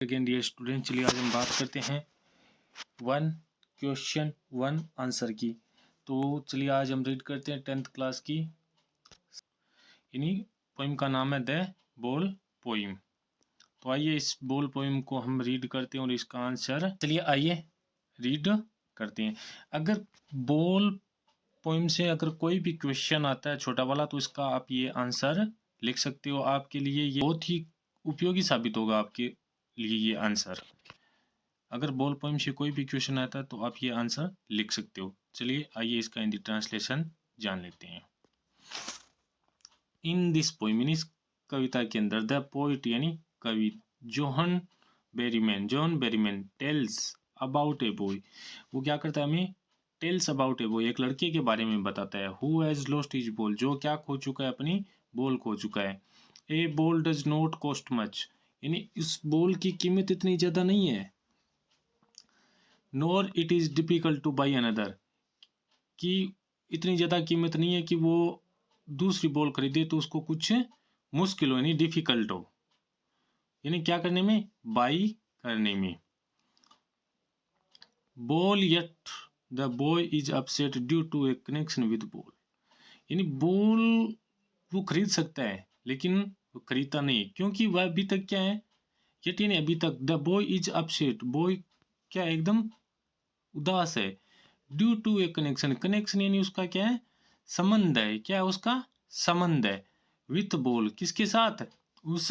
Again dear student, चलिए आज हम बात करते हैं 1 क्वेश्चन 1 आंसर की। तो चलिए आज हम रीड करते हैं 10th क्लास की, यानी पोइम का नाम है द बॉल पोइम। तो आइए इस बॉल पोइम को हम रीड करते हैं और इसका आंसर, चलिए आइए रीड करते हैं। अगर बॉल पोइम से अगर कोई भी क्वेश्चन आता है छोटा वाला, तो इसका आप ये आंसर लिख सकते हो। आपके लिए ये बहुत ही उपयोगी साबित होगा, आपके लिए ये आंसर। अगर बॉल पोइम से कोई भी क्वेश्चन आता है तो आप ये आंसर लिख सकते हो। चलिए आइए इसका हिंदी ट्रांसलेशन जान लेते हैं। इन दिस पोइम, इस कविता के अंदर, द पोइट यानी कवि John Berryman tells about a boy, वो क्या करता है, हमें टेल्स अबाउट ए बॉय, एक लड़के के बारे में बताता है। Who has lost his ball, जो क्या खो चुका है, अपनी बॉल खो चुका है। A ball does not cost much, यानी इस बॉल की कीमत इतनी ज्यादा नहीं है। Nor it is difficult to buy another, कि इतनी ज़्यादा कीमत नहीं है कि वो दूसरी बॉल खरीदे तो उसको कुछ मुश्किल हो, यानी डिफिकल्ट हो, यानी क्या करने में, बाई करने में। Ball yet the boy is upset due to a connection with ball, यानी बॉल वो खरीद सकता है लेकिन वो खरीदता नहीं, क्योंकि वह अभी तक क्या है, येट यानी अभी तक, the boy is upset, boy क्या एकदम उदास है। ड्यू टू ए कनेक्शन यानी उसका क्या है, संबंध है। क्या है उसका संबंध है, विथ बॉल, किसके साथ, उस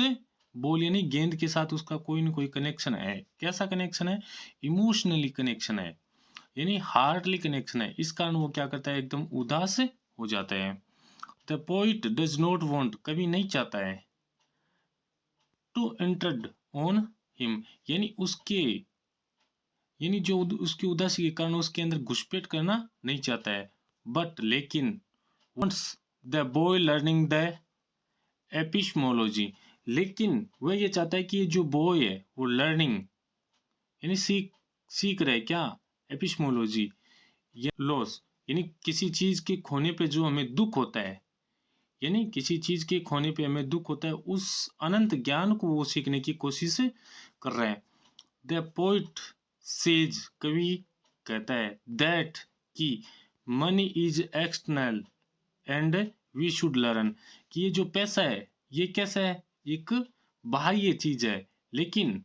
बॉल यानी गेंद के साथ उसका कोई ना कोई कनेक्शन है। कैसा कनेक्शन है, इमोशनली कनेक्शन है, यानी हार्टली कनेक्शन है। इस कारण वो क्या करता है, एकदम उदास हो जाता है। The poet does not want, कभी नहीं चाहता है, टू एंटर्ड ऑन हिम, यानी उसके, यानी जो उसकी उदासी के कारण उसके अंदर घुसपैठ करना नहीं चाहता है। बट लेकिन, once the boy learning the epistemology, लेकिन वह ये चाहता है कि ये जो बॉय है वो लर्निंग यानी सीख रहा है क्या, एपिस्मोलॉजी या लॉस, यानी किसी चीज के खोने पे जो हमें दुख होता है, यानी किसी चीज के खोने पे हमें दुख होता है, उस अनंत ज्ञान को वो सीखने की कोशिश कर रहा है। द पोइट सेज, कवि कहता है, दैट कि money is external and we should learn, कि ये जो पैसा है ये कैसा है, एक बाह्य चीज है, लेकिन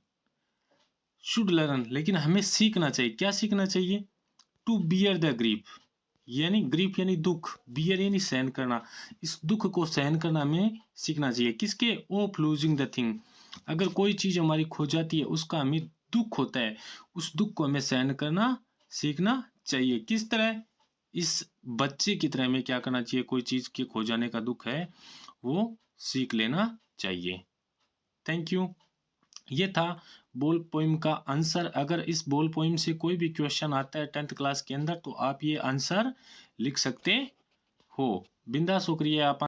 शुड लर्न, लेकिन हमें सीखना चाहिए। क्या सीखना चाहिए, टू बियर द ग्रीफ, यानी ग्रीफ यानी दुख, बियर यानी सहन करना, इस दुख को सहन करना हमें सीखना चाहिए। किसके, ऑफ लूजिंग द थिंग, अगर कोई चीज हमारी खो जाती है उसका हमें दुख होता है, उस दुख को हमें सहन करना सीखना चाहिए। किस तरह, इस बच्चे की तरह हमें क्या करना चाहिए, कोई चीज के खो जाने का दुख है वो सीख लेना चाहिए। Thank you. ये था बॉल पोइम का आंसर। अगर इस बॉल पोइम से कोई भी क्वेश्चन आता है 10th क्लास के अंदर तो आप ये आंसर लिख सकते हो। बिंदास होकर ये आप